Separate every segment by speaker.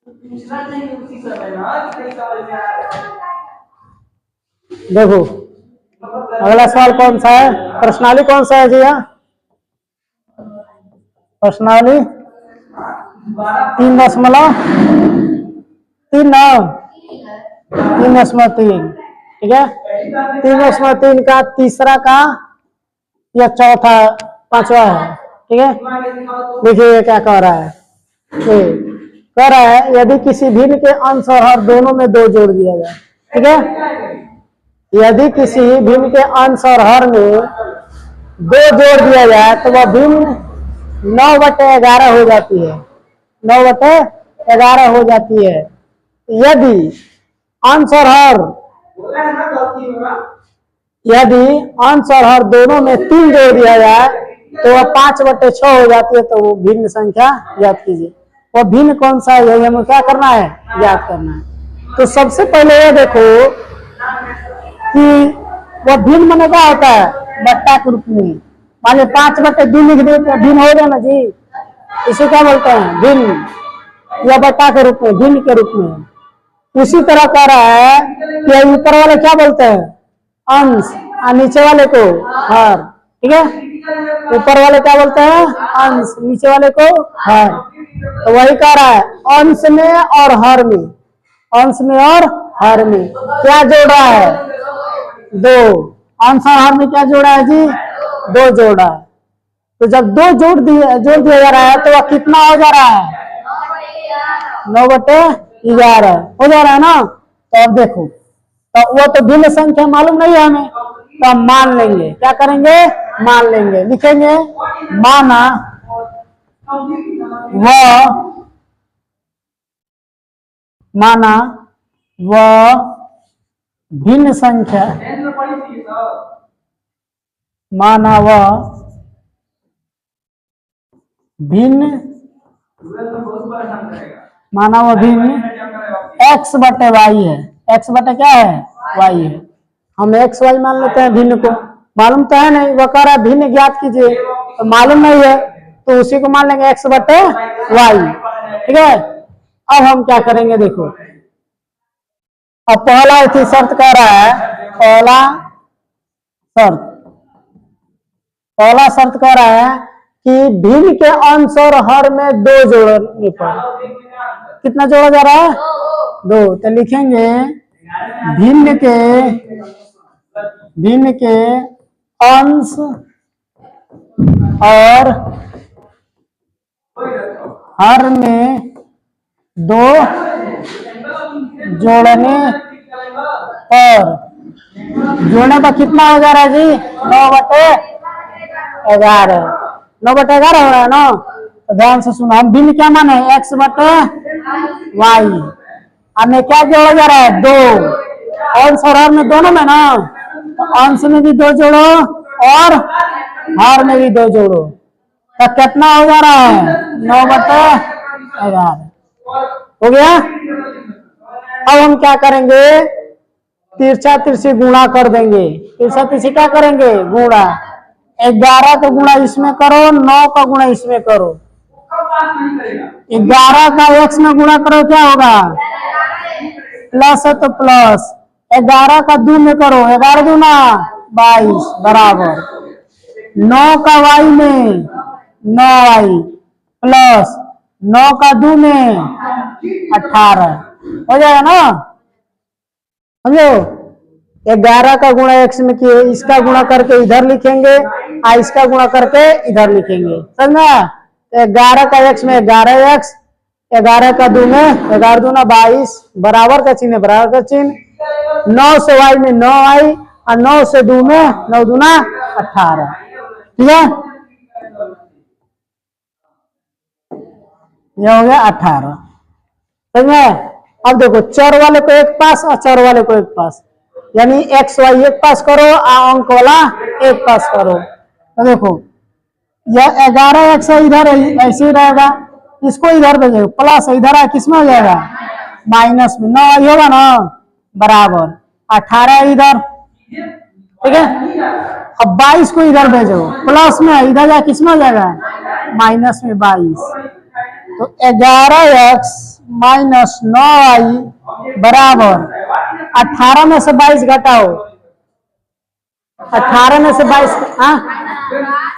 Speaker 1: देखो अगला सवाल कौन सा है, प्रश्नावली कौन सा है जी? यहाँ प्रश्नावली 3.3 ठीक है। 3.3 का तीसरा का या चौथा पांचवा है, ठीक है। देखिए क्या कह रहा है, कह रहा है यदि किसी भिन्न के अंश और हर दोनों में 2 जोड़ दिया जाए, ठीक है। यदि किसी भिन्न के अंश और हर में 2 जोड़ दिया जाए तो वह भिन्न 9/11 हो जाती है, 9/11 हो जाती है। यदि अंश और हर दोनों में 3 जोड़ दिया जाए तो वह 5/6 हो जाती है। तो वो भिन्न संख्या ज्ञात कीजिए। वह भिन्न कौन सा है, यही हमें क्या करना है, ज्ञात करना है। तो सबसे पहले ये देखो कि वह भिन्न माने क्या होता है, बट्टा के रूप में। मान लो 5/2 लिख दे तो भिन्न हो गया ना जी, इसे क्या बोलते हैं, भिन्न, या बट्टा के रूप में, भिन्न के रूप में। उसी तरह कह रहा है कि ऊपर वाले क्या बोलते हैं, अंश, और नीचे वाले को हर, ठीक है। ऊपर वाले क्या बोलते हैं, अंश, नीचे वाले को हर। तो वही कह रहा है अंश में और हर में, अंश में और हर में क्या जोड़ा है, 2। अंश और हर में क्या जोड़ा है जी, 2 जोड़ा है। तो जब 2 जोड़ दिया जा रहा है तो वह कितना हो जा रहा है, 9/11 हो जा रहा है ना। तो अब देखो, तो वो तो भिन्न संख्या मालूम नहीं है हमें, तो हम मान लेंगे। क्या करेंगे, मान लेंगे। लिखेंगे माना वह भिन्न संख्या, माना वह भिन्न x/y है। x/ क्या है, y है। हम x y मान लेते हैं भिन्न को, मालूम तो है नहीं। वो कह रहा है भिन्न ज्ञात कीजिए, तो मालूम नहीं है तो उसी को मान लेंगे x/y, ठीक है। अब हम क्या करेंगे, देखो अब पहला शर्त कह रहा है, पहला शर्त कह रहा है कि भिन्न के अंश और हर में 2 जोड़ने पर कितना जोड़ा जा रहा है, 2। तो लिखेंगे भिन्न के अंश और हर में 2 जोड़ने पर कितना हो जा रहा है जी, 9/11 हो रहा है ना। तो ध्यान से सुनो, हम भिन्न क्या माने, x/y, हमें क्या जोड़ा जा रहा है, 2। अंश और हर में दोनों में ना, तो अंश में भी 2 जोड़ो और हर में भी 2 जोड़ो, तो कितना हो जा रहा है, 9/11 हो गया। अब हम क्या करेंगे, तिरछा तिरछी गुणा कर देंगे। तिरछा तिरछी क्या करेंगे, गुणा। 11 का गुणा इसमें करो, 9 का गुणा इसमें करो। 11 का x में गुणा करो, क्या होगा, प्लस है तो प्लस। 11 का 2 में करो, 11 दूना 22 बराबर 9 का y में 9y प्लस 9 का 2 में 18 हो जाएगा ना, समझो। 11 का गुणा x में किए, इसका गुणा करके इधर लिखेंगे और इसका गुणा करके इधर लिखेंगे, समझना। 11 का x में 11x, 11 का 2 में 11 दूना 22 बराबर का चिन्ह, बराबर का चिन्ह। 9 से y में 9y और 9 से 2 में 9 दूना 18, ठीक है। यह हो गया 18, समझे। अब देखो चर वाले को एक पास और चर वाले को एक पास, यानी x y एक पास करो और अंक वाला एक पास करो। तो देखो यह 11x इधर ऐसे ही रहेगा, इसको इधर भेजेगा, प्लस इधर है किसमें हो जाएगा, माइनस में। 9 होगा ना बराबर 18 इधर, ठीक है। अब 22 को इधर भेजो, प्लस में इधर जा किसमें हो जाएगा, माइनस में 22। तो 11x माइनस 9i बराबर 18 में से 22 घटाओ, 18 में से 22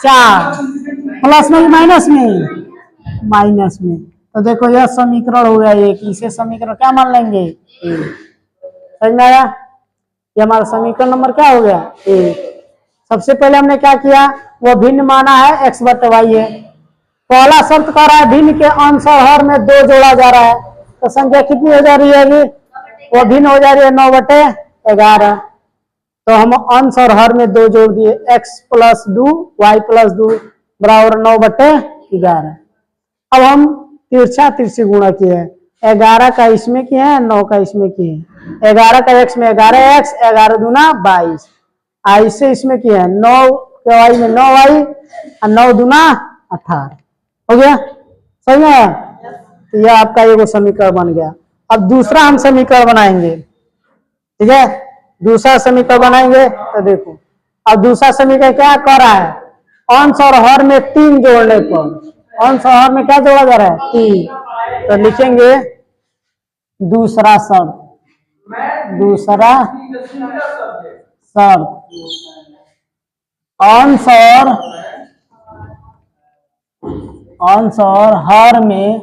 Speaker 1: 4 प्लस में माइनस में, माइनस में। तो देखो यह समीकरण हो गया एक, इसे समीकरण क्या मान लेंगे, समझ में आया। ये हमारा समीकरण नंबर क्या हो गया, एक। सबसे पहले हमने क्या किया, वो भिन्न माना है x बटे वाई है। पहला शर्त कह रहा है भिन्न के अंश और हर में 2 जोड़ा जा रहा है, तो संख्या कितनी हो जा रही है अभी, वो भिन्न हो जा रही है 9/11। तो हम अंश और हर में 2 जोड़ दिए, x प्लस 2 वाई प्लस 2 बराबर 9/11। अब हम तिरछा तिरछी गुणा किए हैं, 11 का इसमें किए हैं, 9 का इसमें किए हैं। 11 का x में 11x, 11 दूना 22, आई से इसमें किए हैं 9 के वाई में 9y और 9 दूना 18, हो गया, सही है। तो यह आपका एगो समीकरण बन गया। अब दूसरा हम समीकरण बनाएंगे, ठीक है, दूसरा समीकरण बनाएंगे। तो देखो अब दूसरा समीकरण क्या कर रहा है, अंश और हर में 3 जोड़ने पर, अंश और हर में क्या जोड़ा जा रहा है, 3। तो लिखेंगे दूसरा शर्त, दूसरा शर्त अंश और हर में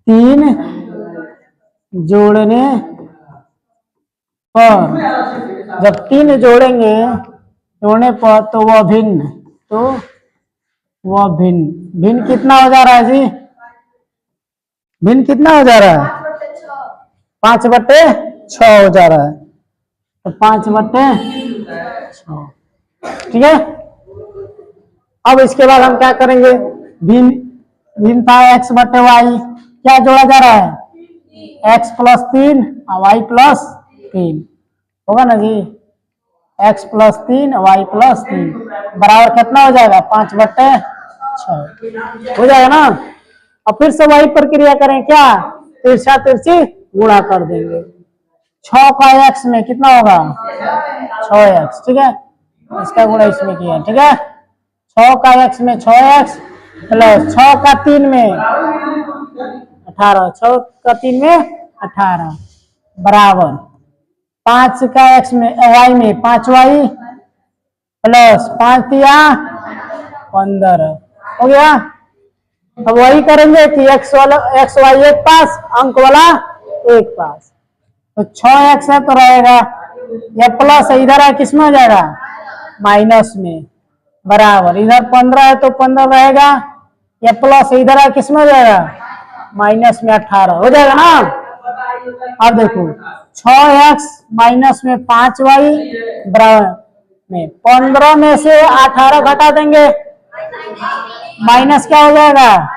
Speaker 1: 3 जोड़ने पर, जब 3 जोड़ने पर तो वह भिन्न, तो वह भिन्न, भिन्न कितना हो जा रहा है जी, भिन्न कितना हो जा रहा है, 5/6 हो जा रहा है। तो 5/6, ठीक है। अब इसके बाद हम क्या करेंगे, भिन्नता x बटे वाई, क्या जोड़ा जा रहा है, x प्लस 3 और वाई प्लस 3, होगा ना जी, x प्लस 3 वाई प्लस 3 बराबर कितना हो जाएगा, 5/6 हो जाएगा ना। और फिर से वही प्रक्रिया करें, क्या, तिरछा तिरछी गुणा कर देंगे। 6 का x में कितना होगा, 6x, ठीक है, इसका गुणा इसमें किया, ठीक है। 6 का x में 6x प्लस 6 का 3 में 18, 6 का 3 में 18 बराबर 5 का x में y में 5y प्लस 5 तिया 15, हो गया। अब वही करेंगे कि x y एक पास, अंक वाला एक पास, तो 6x है तो रहेगा, या प्लस इधर है किसमें हो जाएगा, माइनस में, बराबर इधर 15 है तो 15 रहेगा, या प्लस इधर है किसमें हो जाएगा, माइनस में 18, हो जाएगा ना। अब देखो 6x माइनस में 5y बराबर में 15 में से 18 घटा देंगे, माइनस क्या हो जाएगा,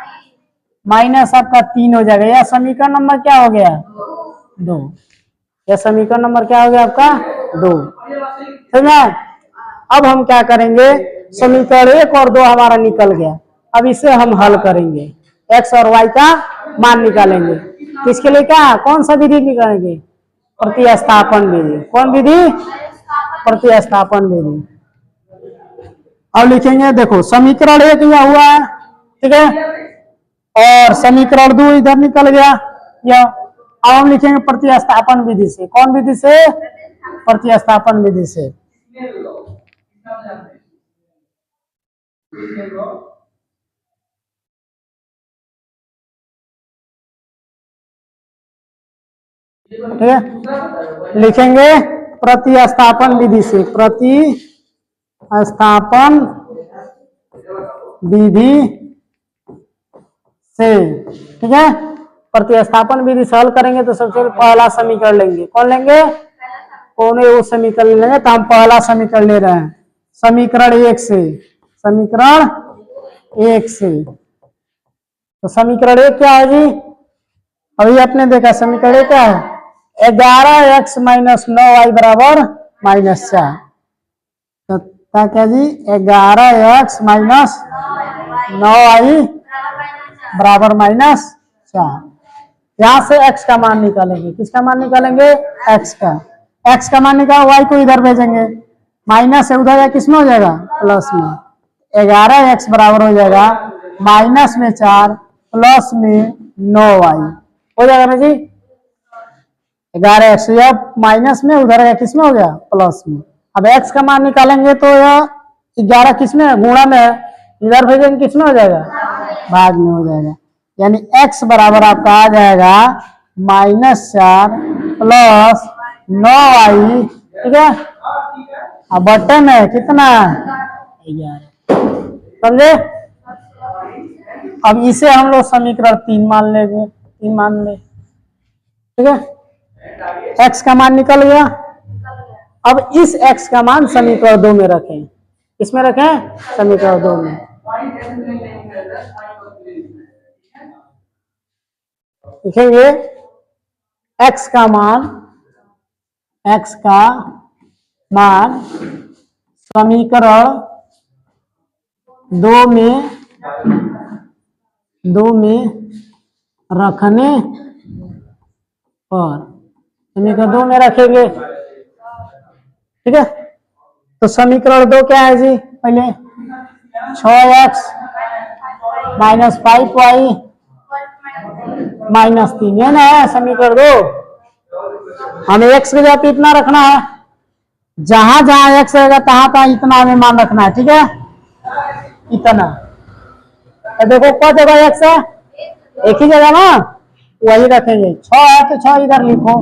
Speaker 1: माइनस आपका 3 हो जाएगा। यह समीकरण नंबर क्या हो गया, 2। यह समीकरण नंबर क्या हो गया आपका, 2, ठीक है। अब हम क्या करेंगे, समीकरण 1 और 2 हमारा निकल गया, अब इसे हम हल करेंगे, x और y का मान निकालेंगे। किसके लिए, क्या, कौन सा विधि निकालेंगे, प्रतिस्थापन विधि। कौन विधि, प्रतिस्थापन विधि। अब लिखेंगे, देखो समीकरण 1 यह हुआ है, ठीक है, और समीकरण 2 इधर निकल गया यह। अब हम लिखेंगे प्रतिस्थापन विधि से। कौन विधि से, प्रतिस्थापन विधि से। ठीक है, लिखेंगे प्रतिस्थापन विधि से, प्रतिस्थापन विधि से, ठीक है। प्रतिस्थापन विधि से हल करेंगे तो सबसे पहला समीकरण लेंगे, कौन लेंगे, कौन है वो समीकरण लेंगे। तो हम पहला समीकरण ले रहे हैं, समीकरण 1 से, समीकरण 1 से। तो समीकरण 1 क्या है जी, अभी आपने देखा समीकरण 1 क्या है, 11x माइनस 9y बराबर -4। तो क्या जी, 11x माइनस 9y बराबर -4। यहां से x का मान निकालेंगे, किसका मान निकालेंगे, x का मान निकाल, y को इधर भेजेंगे, माइनस से उधर किसमें हो जाएगा, प्लस में। 11x बराबर हो जाएगा -4 प्लस में 9y हो जाएगा ना जी। 11x या माइनस में, उधर किस में हो गया प्लस में। अब x का मान निकालेंगे तो यह 11 किस में है, गुणा में है, इधर भेजेंगे किस में हो जाएगा, भाग में हो जाएगा। यानी x बराबर आपका आ जाएगा -4 प्लस 9y, ठीक है। अब बटे में कितना 11, समझे। अब इसे हम लोग समीकरण 3 मान लेंगे, 3 मान ले, ठीक है। x का मान निकल गया। अब इस x का मान समीकरण 2 में रखें, किसमें रखें, समीकरण 2 में। लिखेंगे x का मान समीकरण 2 में रखने पर, समीकरण 2 में रखेंगे, ठीक है। तो समीकरण 2 क्या है जी, पहले 6x माइनस 5y माइनस 3, है ना समीकरण 2। हमें x की जगह इतना रखना है, जहां जहां x रहेगा तहां तहां इतना हमें मान रखना है, ठीक है, इतना। तो देखो क्या जगह x है, एक ही जगह ना, वही रखेंगे। 6 है तो 6 इधर लिखो।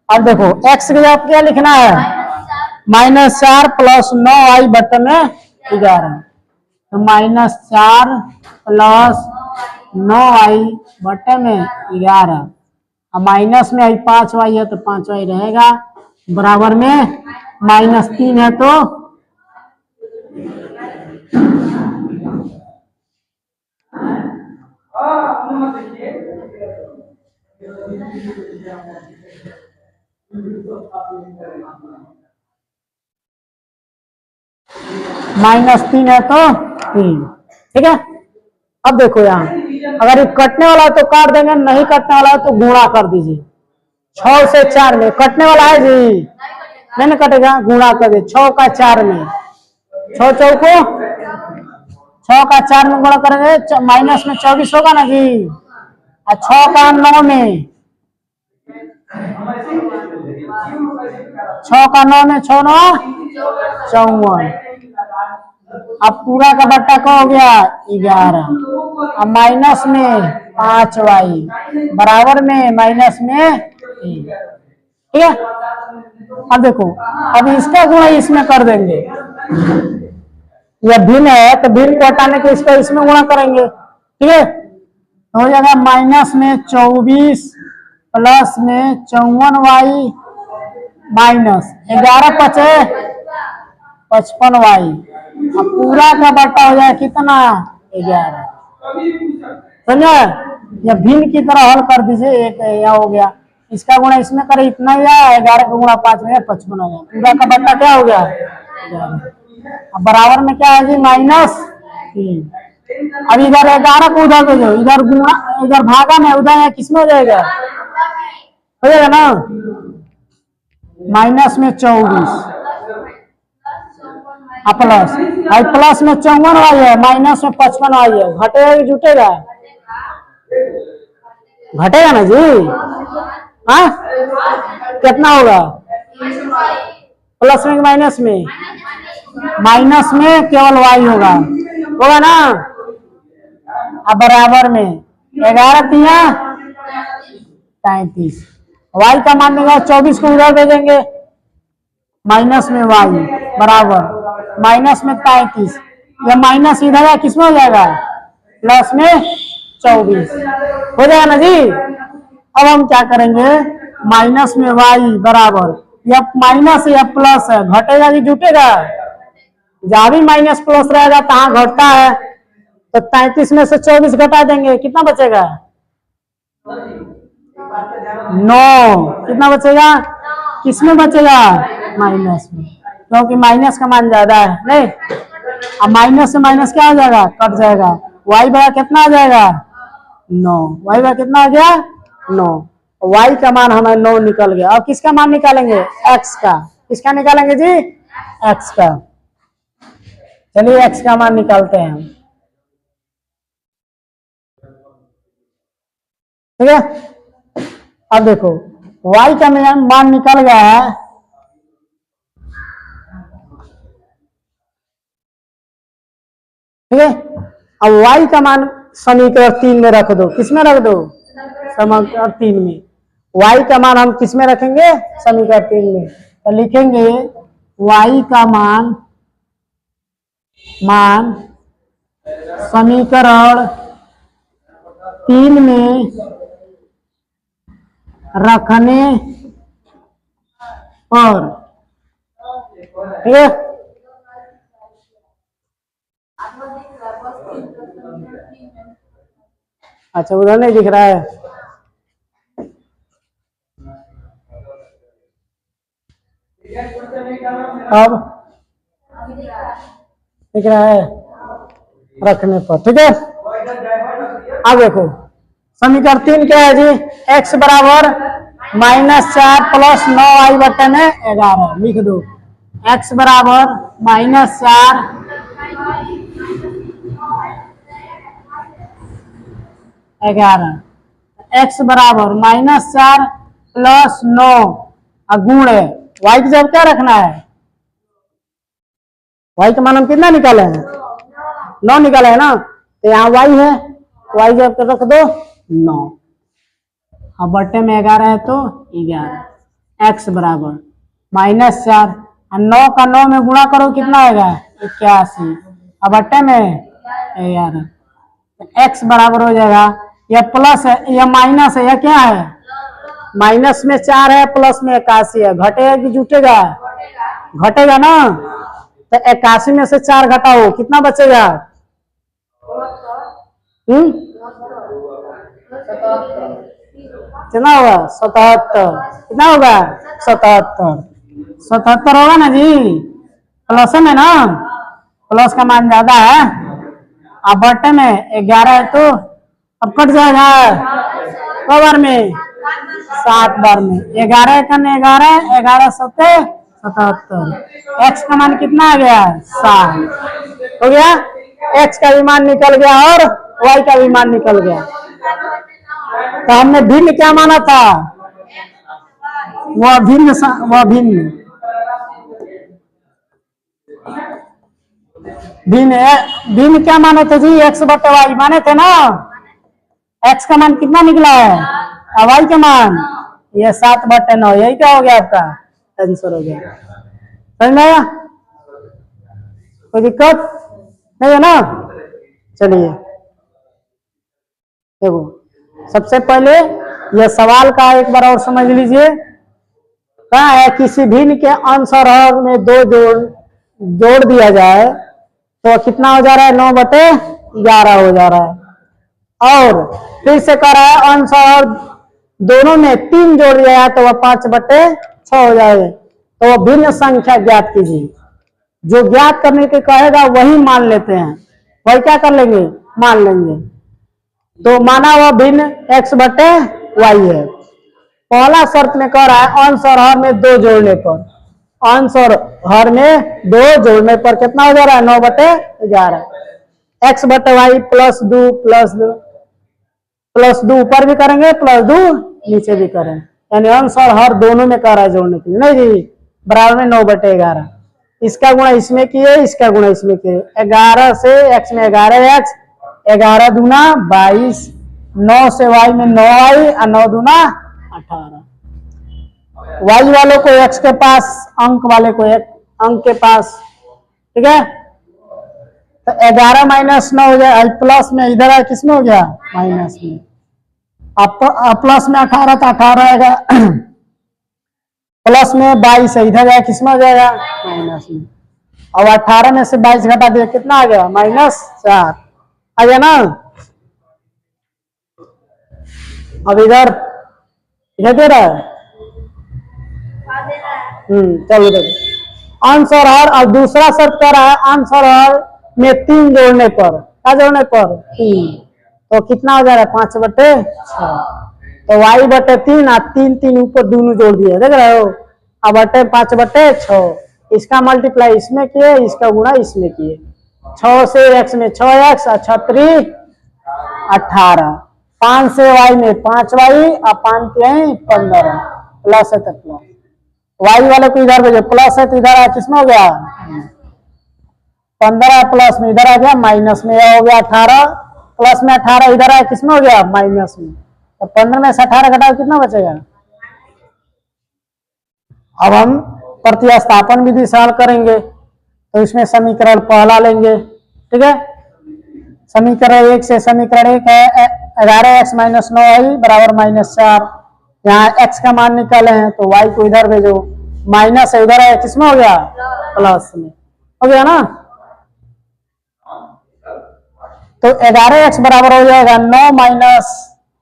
Speaker 1: अब देखो x की जगह क्या लिखना है, -4 प्लस 9y बटे में 11, तो -4 प्लस 9y बटे में 11। अब माइनस में 5y है तो 5y रहेगा, बराबर में -3 है तो -3 है तो 3, ठीक है। अब देखो यहाँ अगर ये कटने वाला है तो काट देंगे, नहीं कटने वाला है तो गुणा कर दीजिए। 6 से 4 में कटने वाला है जी, नहीं ना कटेगा, गुणा कर दे 6 का 4 में, 6 चौको 6 का 4 में गुणा करेंगे, माइनस में 24 होगा ना जी, और 6 का 9 में, 6 का 9 में 6 9 54। अब पूरा का बट्टा क्या हो गया 11, अब माइनस में 5y बराबर में माइनस में 3, ठीक है। अब देखो अब इसका गुणा इसमें कर देंगे, यह भिन्न है तो भिन्न को हटाने के इसका इसमें गुणा करेंगे, ठीक है। तो हो जाएगा माइनस में 24 प्लस में 54y माइनस 11 पचे 55y। अब पूरा का बट्टा हो जाए कितना 11, समझे। या भिन्न की तरह हल कर दीजिए, एक यहाँ हो गया, इसका गुणा इसमें करे इतना ही है, 11 का गुणा 5 में 55 हो गया, पूरा का बट्टा क्या हो गया 11। अब बराबर में क्या है जी -3। अब इधर 11 को उधर दे दो, इधर गुणा इधर भागा में, उधर किसमें हो जाएगा ना, माइनस में 24 प्लस आई प्लस में 54y है, माइनस में 55y है, घटेगा कि जुटेगा, घटेगा ना जी। हाँ कितना होगा, प्लस में माइनस में, माइनस में केवल y होगा ना। अब बराबर में 11 तिया 33, y का मान देगा 24 को उधर भेजेंगे, माइनस में y बराबर माइनस में 33, या माइनस इधर है किसमें हो जाएगा प्लस में 24 हो जाएगा ना जी। अब हम क्या करेंगे, माइनस में y बराबर, या माइनस या प्लस है, घटेगा कि जुटेगा, जहां भी माइनस प्लस रहेगा तहां घटता है, तो 33 में से 24 घटा देंगे, कितना बचेगा 9, कितना बचेगा, किसमें बचेगा माइनस में, क्योंकि माइनस का मान ज्यादा है नहीं। अब माइनस से माइनस क्या हो जाएगा, कट जाएगा, y बड़ा कितना आ जाएगा 9, y बड़ा कितना आ गया 9, y का मान हमारा 9 निकल गया। अब किसका मान निकालेंगे x का, किसका निकालेंगे जी x का। चलिए x का मान निकालते हैं हम। ठीक है। अब देखो y का मान निकल गया है, ठीक है। अब y का मान समीकरण 3 में रख दो। किसमें रख दो? समीकरण 3 में। y का मान हम किसमें रखेंगे? समीकरण 3 में। तो लिखेंगे y का मान समीकरण 3 में रखने पर, ठीक है। अच्छा उधर नहीं दिख रहा है, अब दिख रहा है रखने पर, ठीक है। अब देखो समीकरण 3 क्या है जी? x बराबर -4 प्लस 9y बटे में 11 लिख दो। x बराबर -4 11, x बराबर -4 प्लस 9 गुण है y की जब क्या रखना है? y का मान हम कितना निकाले हैं? 9 निकाले है ना, तो यहाँ y है, y जब रख दो 9, अब बट्टे में 11 है तो 11, x बराबर -4 और 9 का 9 में गुणा करो कितना आएगा? 81, अब बट्टे में 11, x बराबर हो जाएगा, यह प्लस है यह माइनस है, यह क्या है? माइनस में 4 है, प्लस में 81 है, घटेगा कि जुटेगा? घटेगा ना, तो 81 में से 4 घटाओ कितना बचेगा? कितना होगा? 77। कितना होगा? 77 होगा ना जी, प्लस में ना, प्लस का मान ज्यादा है। अब बटे में 11 है तो अब कट जाएगा क बार में? 7 बार में। 11 कन 11, 11 7 77, x का मान कितना आ गया? 7 हो गया। x का भी मान निकल गया और y का भी मान निकल गया। तो हमने भिन्न क्या माना था? वह भिन्न भिन्न क्या माने थे जी? x बटे y माने थे ना। x का मान कितना निकला है? और y का मान ये 7 बटे 9, यही क्या हो गया आपका आंसर हो गया। समझ में आया? कोई दिक्कत नहीं है ना? चलिए देखो, सबसे पहले यह सवाल का एक बार और समझ लीजिए। कहा है किसी भिन्न के अंश और हर में 2 जोड़ दिया जाए तो कितना हो जा रहा है? 9 बटे 11 हो जा रहा है। और फिर से कह रहा है अंश और दोनों में 3 जोड़ दिया है तो वह 5 बटे 6 हो जाएगा। तो वह भिन्न संख्या ज्ञात कीजिए। जो ज्ञात करने के कहेगा वही मान लेते हैं, वही क्या कर लेंगे? मान लेंगे। तो माना वह भिन्न x बटे y है। पहला शर्त में कह रहा है अंश और हर में 2 जोड़ने पर, अंश और हर में 2 जोड़ने पर कितना हो जा रहा है? 9 बटे 11, x बटे y प्लस 2 ऊपर भी करेंगे, प्लस 2 नीचे भी करेंगे, यानी अंश और हर दोनों में कह रहा है जोड़ने के लिए। नहीं जी, बराबर में 9 बटे 11, इसका गुणा इसमें किए, इसका गुणा इसमें किए। 11 से x में 11x, 11 दूना 22, 9 से y में 9y और 9 दूना 18। y वालों को x के पास, अंक वाले को एक अंक के पास, ठीक है। तो 11 माइनस 9 हो जाए, प्लस में इधर है किसमें हो गया? माइनस में। अब प्लस में 18 तो 18 आएगा, प्लस में 22 है, इधर है किसमें हो जाएगा? माइनस में। और 18 में से 22 घटा दिया कितना आ गया? -4 आ गया ना। अब इधर दे रहा है, चलो देखो अंश और हर। और दूसरा शर्त कर रहा है अंश और हर में 3 जोड़ने पर, क्या जोड़ने पर? 3, तो कितना हो जा रहा है? 5 बटे 6। तो y बटे 3 और 3 ऊपर दोनों जोड़ दिए, देख रहे हो। अब बटे 5 बटे 6, इसका मल्टीप्लाई इसमें किए, इसका गुणा इसमें किए। 6 से x में 6x और 6 3 18, 5 से y में 5y और 5 3 15 प्लस है तो प्लस y वाले को इधर भेजो प्लस है तो इधर आ किसमें हो गया 15 प्लस में इधर आ गया माइनस में हो गया 18 प्लस में 18 इधर आया किसमें हो गया माइनस में तो 15 में से 18 घटाओ कितना बचेगा। अब हम प्रतिस्थापन विधि से हल करेंगे तो इसमें समीकरण पहला लेंगे ठीक है। समीकरण 1 से समीकरण 1 है 11x माइनस 9y बराबर -4 यहाँ x का मान निकाले हैं तो y को इधर भेजो माइनस है इधर है किसमें हो गया प्लस में हो गया ना। तो 11x बराबर हो जाएगा 9 माइनस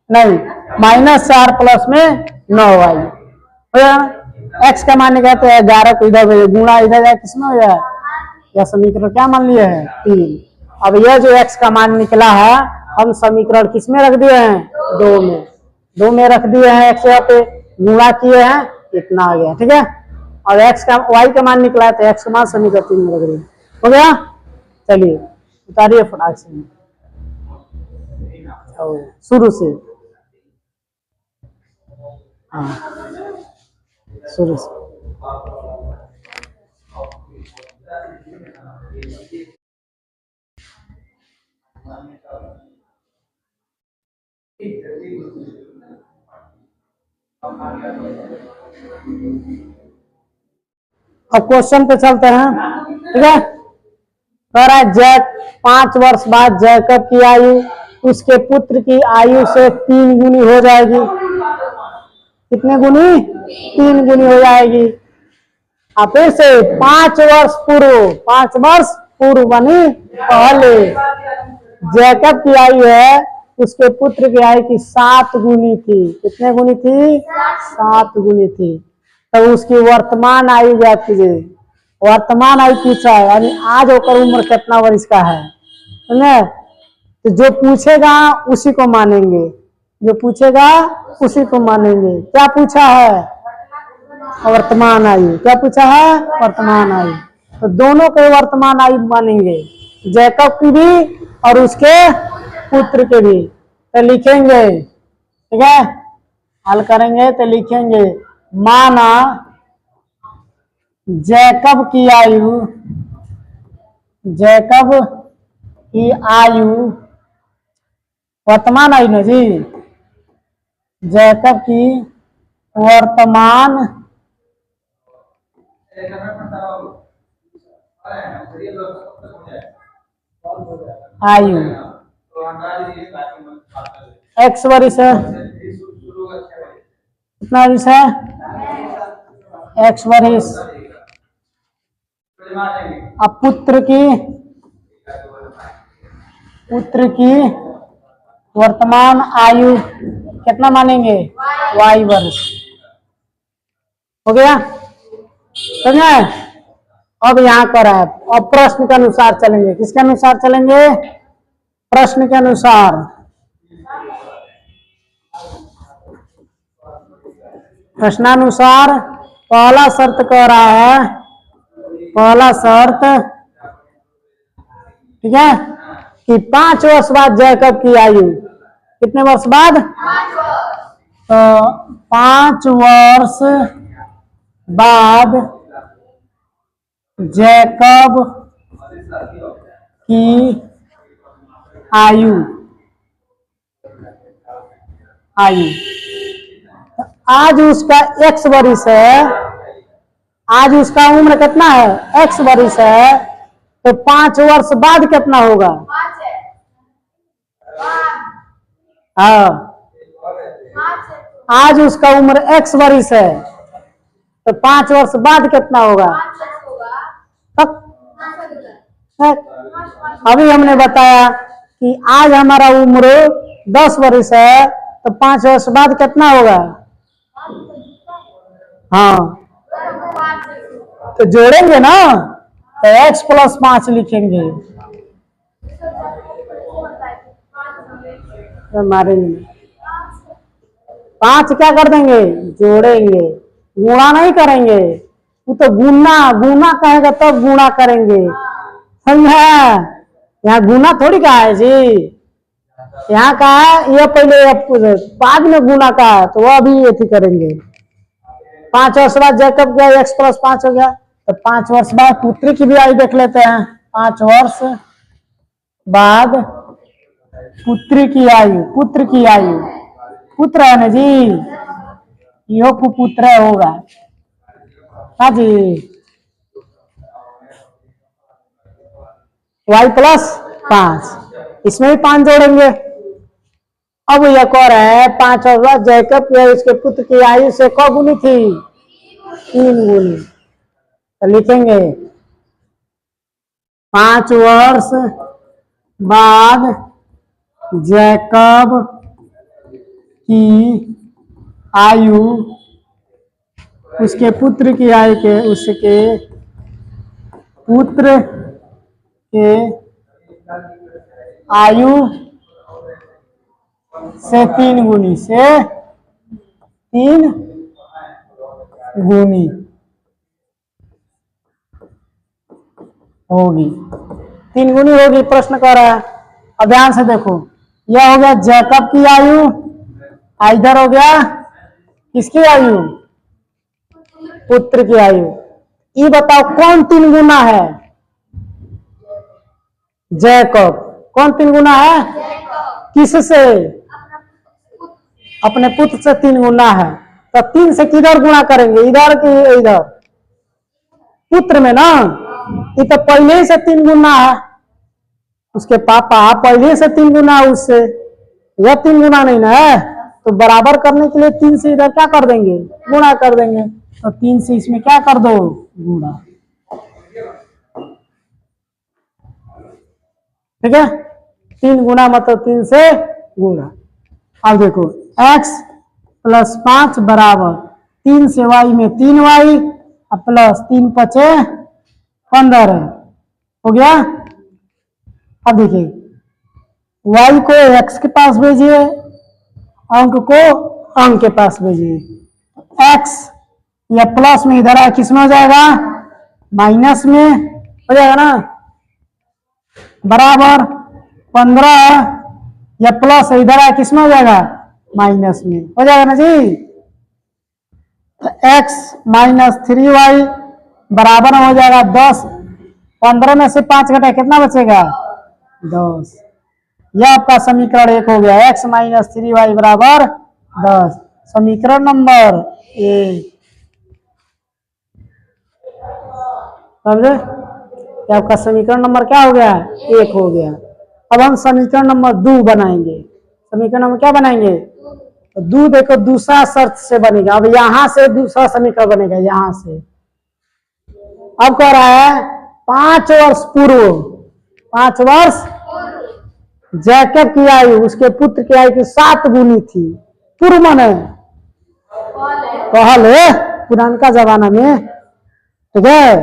Speaker 1: नहीं -4 प्लस में 9y हो गया। x का मान निकालते हैं 11 को इधर भेजो गुणा इधर जाए किसमें हो गया यह समीकरण क्या मान लिया है 3। अब यह जो x का मान निकला है हम समीकरण किसमें रख दिए हैं 2 में रख दिए हैं x यहाँ पे गुणा किए हैं इतना आ गया ठीक है। और x का y का मान निकला है तो x का मान समीकरण 3 में रख दिए हो गया। चलिए उतारिए फटाक से शुरू से हाँ शुरू से अब क्वेश्चन पे चलते हैं ठीक है। कह रहा है जैक 5 वर्ष बाद जैकब की आयु उसके पुत्र की आयु से 3 गुनी हो जाएगी। कितने गुनी 3 गुनी हो जाएगी। अब फिर से 5 वर्ष पूर्व बनी पहले जैकब की आयु है उसके पुत्र की आयु की 7 गुनी थी। कितने गुनी थी 7 गुनी थी। तो उसकी वर्तमान आयु ज्ञात कीजिए। वर्तमान आयु पूछा है यानी आज होकर उम्र कितना वर्ष का है समझे। तो जो पूछेगा उसी को मानेंगे जो पूछेगा उसी को मानेंगे। क्या पूछा है वर्तमान आयु। क्या पूछा है वर्तमान आयु तो दोनों को वर्तमान आयु मानेंगे जैकब की भी और उसके पुत्र के भी। तो लिखेंगे ठीक है हल करेंगे तो लिखेंगे माना जैकब की आयु वर्तमान आयु ना जी जैकब की वर्तमान आयु x वर्ष है कितना वर्ष है x वर्ष। अब पुत्र की वर्तमान आयु कितना मानेंगे y वर्ष हो गया समझे। अब यहाँ पर है अब प्रश्न के अनुसार चलेंगे। किसके अनुसार चलेंगे प्रश्न के अनुसार। प्रश्नानुसार पहला शर्त कह रहा है पहला शर्त ठीक है कि 5 वर्ष बाद जैकब की आयु कितने वर्ष बाद तो 5 वर्ष बाद जैकब की आयु आज उसका x वर्ष है। आज उसका उम्र कितना है x वर्ष है तो 5 वर्ष बाद कितना होगा हाँ आज उसका उम्र x वर्ष है तो 5 वर्ष बाद कितना होगा अभी हमने बताया कि आज हमारा उम्र 10 वर्ष है तो 5 वर्ष बाद कितना होगा हाँ तो जोड़ेंगे ना तो x + 5 लिखेंगे मारेंगे 5 क्या कर देंगे जोड़ेंगे गुणा नहीं करेंगे। वो तो गुना कहेगा तब गुणा करेंगे समझे। यहाँ गुना थोड़ी कहा है जी यहाँ का है ये पहले बाद में गुना का है, तो वह भी ये करेंगे। 5 वर्ष बाद जैकब गया, x + 5 हो गया, तो 5 वर्ष बाद पुत्री की भी आयु देख लेते हैं। 5 वर्ष बाद पुत्री की आयु, पुत्र की आयु, पुत्र है ना जी, यो कुपुत्र होगा। हाँ जी, y + 5, इसमें भी 5 जोड़ेंगे। अब एक और है 5 वर्ष बाद जैकब या इसके पुत्र की आयु से कौ गुनी थी? 3 गुनी। तो लिखेंगे 5 वर्ष बाद जैकब की आयु उसके पुत्र की आयु के उसके पुत्र के आयु से 3 गुनी, से 3 गुनी होगी, 3 गुनी होगी। प्रश्न कर रहा है, अब ध्यान से देखो, यह हो गया जैकब की आयु, इधर हो गया किसकी आयु? पुत्र की आयु। ये बताओ कौन 3 गुना है? जैकब। कौन 3 गुना है? किससे? अपने पुत्र से 3 गुना है। तो 3 से किधर गुणा करेंगे, इधर की इधर? पुत्र में ना, ये तो पहले ही से 3 गुना है, उसके पापा पहले से 3 गुना है उससे, यह 3 गुना नहीं ना है, तो बराबर करने के लिए 3 से इधर क्या कर देंगे? गुणा कर देंगे। तो 3 से इसमें क्या कर दो? गुणा। ठीक है, 3 गुना मतलब 3 से गुणा। अब देखो x + 5 बराबर 3 से y में 3y प्लस 3 × 5 = 15 हो गया। अब देखिए y को x के पास भेजिए, अंक को अंक के पास भेजिए। x या प्लस में इधर आया किस में हो जाएगा? माइनस में हो जाएगा ना, बराबर 15 या प्लस इधर आया किस में हो जाएगा? माइनस में हो जाएगा ना जी। तो x - 3y बराबर हो जाएगा 10। 15 में से 5 घटाए कितना बचेगा? 10। यह आपका समीकरण 1 हो गया, x - 3y बराबर 10। समीकरण नंबर 1। समझे? आपका समीकरण नंबर क्या हो गया? 1 हो गया। अब हम समीकरण नंबर 2 बनाएंगे। समीकरण नंबर क्या बनाएंगे? तो 2 देखो दूसरा शर्त से बनेगा। अब यहां से दूसरा समीकरण बनेगा, यहां से। अब कह रहा है 5 वर्ष पूर्व, 5 वर्ष जैकब की आयु उसके पुत्र की आयु की 7 गुनी थी। पूर्व माने पहले, पुरानका जमाना में। ठीक है,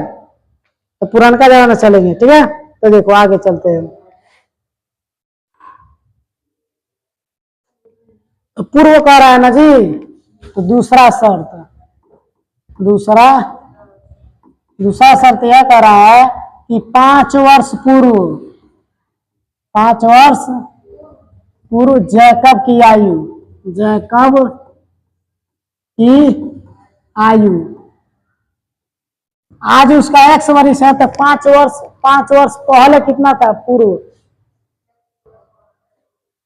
Speaker 1: तो पुरानका जमाना चलेंगे। ठीक है, तो देखो आगे चलते हैं। तो पूर्व कह रहा है ना जी, तो दूसरा शर्त, दूसरा शर्त यह कह रहा है कि 5 वर्ष पूर्व, 5 वर्ष पूर्व जैकब की आयु, जैकब की आयु, आज उसका x वर्ष है, तो 5 वर्ष पहले कितना था? पूर्व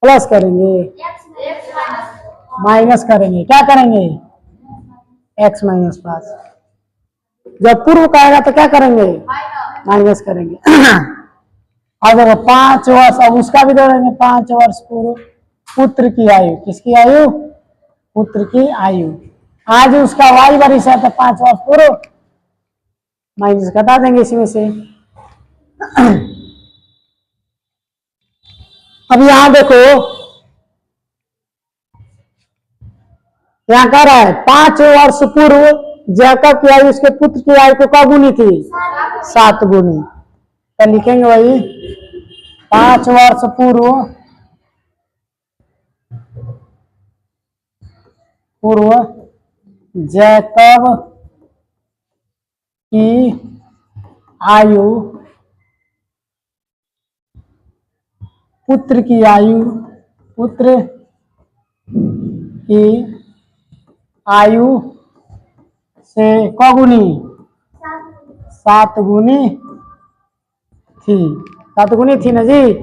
Speaker 1: प्लस करेंगे, माइनस करेंगे, क्या करेंगे? x - 5। जब पूर्व कहेगा तो क्या करेंगे? माइनस करेंगे। और देखो 5 वर्ष, अब उसका भी जोड़ेंगे। 5 वर्ष पूर्व पुत्र की आयु, किसकी आयु? पुत्र की आयु। आज उसका y वर्ष है, तो 5 वर्ष पूर्व, माइनस घटा देंगे इसमें से। अब यहां देखो, यहां कह रहा है 5 वर्ष पूर्व जैकब की आयु उसके पुत्र की आयु को क्या गुनी थी? 7 गुनी। तो लिखेंगे वही 5 वर्ष पूर्व जैकब की आयु पुत्र की आयु पुत्र की आयु से कौगुनी 7 गुनी थी। 7 गुनी थी ना जी।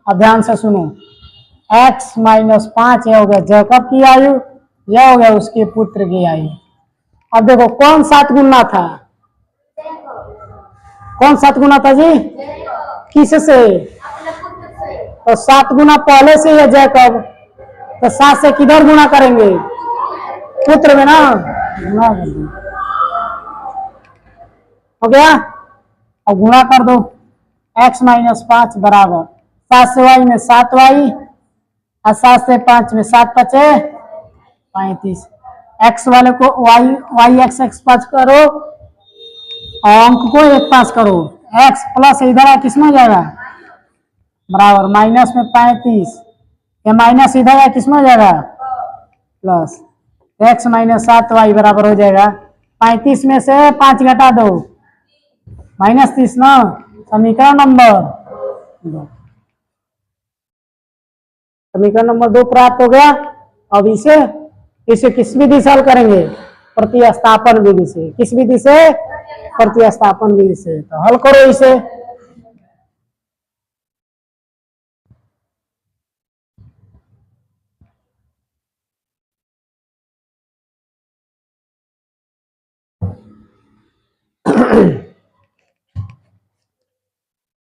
Speaker 1: अब ध्यान से सुनो, x माइनस 5 यह हो गया जैकब की आयु, यह हो गया उसके पुत्र की आयु। अब देखो कौन 7 गुना था, कौन 7 गुना था जी, किससे, तो 7 गुना पहले से है जैकब, तो 7 से किधर गुना करेंगे, पुत्र में ना गुना कर दो। हो गया। अब गुणा कर दो, x माइनस 5 बराबर 7 से y में 7y और 7 से 5 में 7 पचे 35। x वाले को y x x पास करो और अंक को 1 पास करो, x प्लस इधर है किसमें हो जाएगा बराबर माइनस में 35, या माइनस इधर है किसमें हो जाएगा प्लस, x माइनस 7y बराबर हो जाएगा 35 में से 5 घटा दो माइनस 30 ना। समीकरण नंबर 2, समीकरण नंबर 2 प्राप्त हो गया। अब इसे किस विधि से हल करेंगे, प्रतिस्थापन विधि से। किस विधि से, प्रतिस्थापन विधि से। तो हल करो इसे।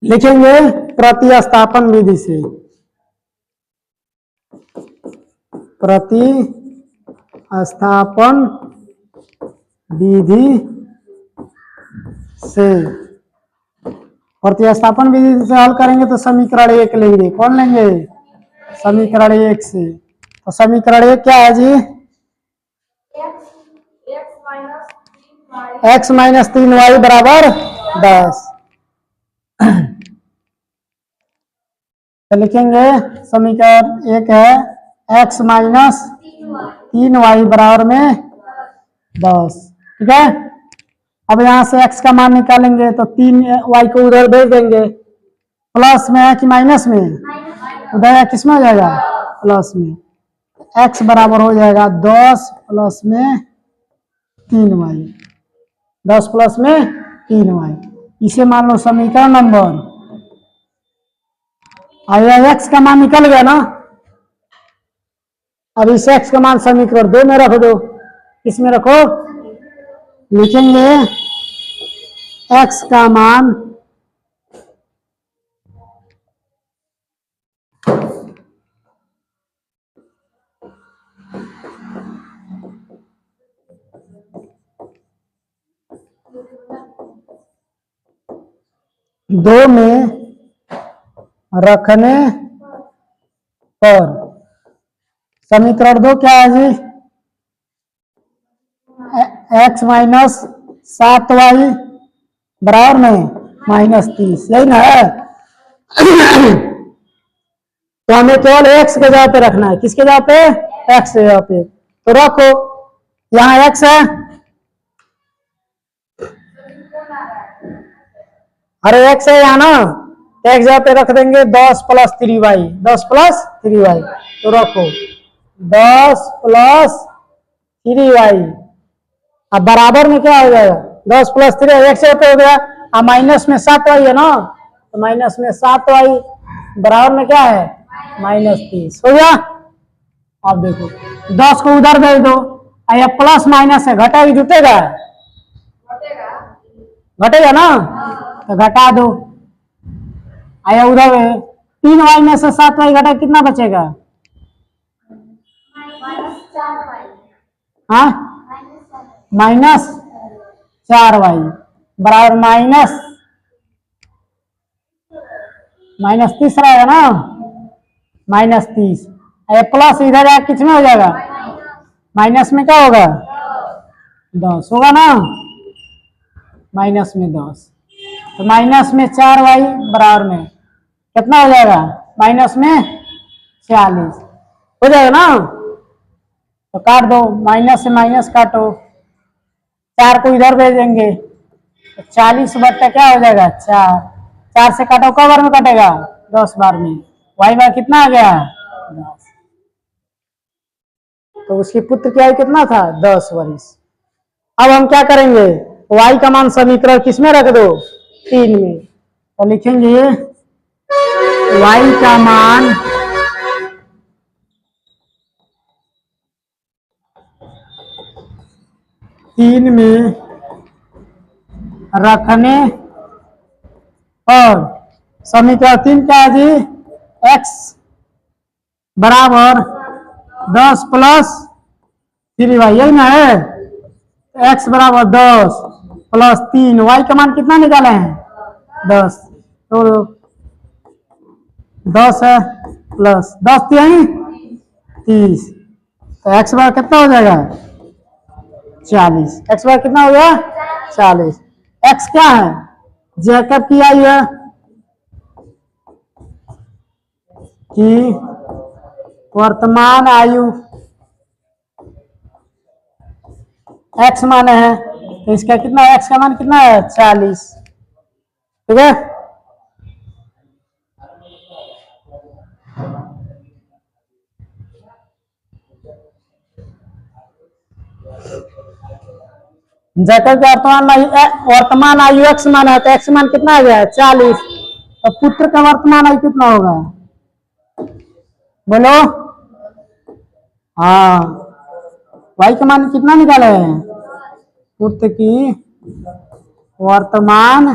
Speaker 1: लिखेंगे प्रतिस्थापन विधि से, प्रतिस्थापन विधि से। प्रतिस्थापन विधि से हल करेंगे तो समीकरण 1 लेंगे। कौन लेंगे, समीकरण 1 से। तो समीकरण 1 क्या है जी, x माइनस 3y बराबर 10। तो लिखेंगे समीकरण 1 है x माइनस 3y बराबर में 10। ठीक है। अब यहां से x का मान निकालेंगे तो 3y को उधर भेज देंगे, प्लस में है कि माइनस में, उधर किस में हो जाएगा प्लस में। x बराबर हो जाएगा 10 प्लस में 3y, 10 प्लस में 3y। इसे मान लो समीकरण नंबर, आया x का मान निकल गया ना। अब इस x का मान समीकरण 2 में रख दो। किसमें रखो, लिखेंगे x का मान दो में रखने पर, समीकरण 2 क्या है जी, x माइनस 7y बराबर में माइनस 30, यही ना है। तो हमें केवल x के जगह पे रखना है। किसके जगह पे, x के जगह पे। तो रखो, यहाँ x है, अरे x है यहाँ ना, x जगह पे रख देंगे 10 प्लस 3y, 10 प्लस 3y। तो रखो 10 प्लस 3y, अब बराबर में क्या हो जाएगा 10 प्लस 3 x जगह पे हो गया, अब माइनस में 7y है ना, तो माइनस में 7y बराबर में क्या है माइनस 30 हो गया। अब देखो 10 को उधर भेज दो, या प्लस माइनस है, घटा जुटेगा, घटेगा ना, तो घटा दो। आया उधर 3y में से 7y घटा कितना बचेगा, हाँ माइनस 4y बराबर माइनस 30 रहेगा ना, माइनस 30। प्लस इधर आया किस में हो जाएगा, माइनस में क्या होगा 10 होगा ना, माइनस में 10। तो माइनस में 4y बराबर में कितना हो जाएगा, माइनस में 40 हो जाएगा ना। तो काट दो, माइनस से माइनस काटो, 4 को इधर भेजेंगे तो 40 बट्टा क्या हो जाएगा 4 से काटो, कब बार में कटेगा 10 बार में, y बार कितना आ गया 10। तो उसकी पुत्र की आयु कितना था? 10 वर्ष। अब हम क्या करेंगे, y का मान समीकरण किसमें रख दो? 3 में। तो लिखेंगे y का मान तीन में रखने और समीकरण 3 क्या है जी? x बराबर 10 प्लस 3y, यही ना है? x बराबर 10 प्लस 3, y का मान कितना निकाले हैं? 10। तो 10 है प्लस 10 यही 30, तो x बार कितना हो जाएगा? 40। x बार कितना हो गया? 40। x क्या है? जैकब की आयु है कि वर्तमान आयु x मान है, तो इसका कितना x का मान कितना है? 40। ठीक है। जैकब का वर्तमान आयु x मान है, तो x मान कितना आ गया? 40। तो पुत्र का वर्तमान आयु कितना होगा? बोलो। हाँ, y का मान कितना निकाले हैं? पुत्र की वर्तमान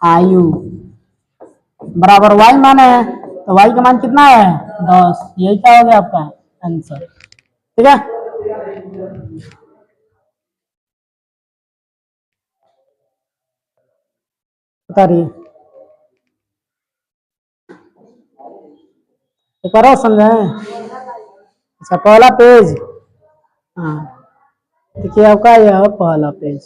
Speaker 1: आयु बराबर y मान है, तो y का मान कितना है? 10। यही क्या हो गया आपका आंसर। ठीक है। बता रही एक बार और समझे। अच्छा, पहला पेज। हाँ, देखिए आपका यह पहला पेज।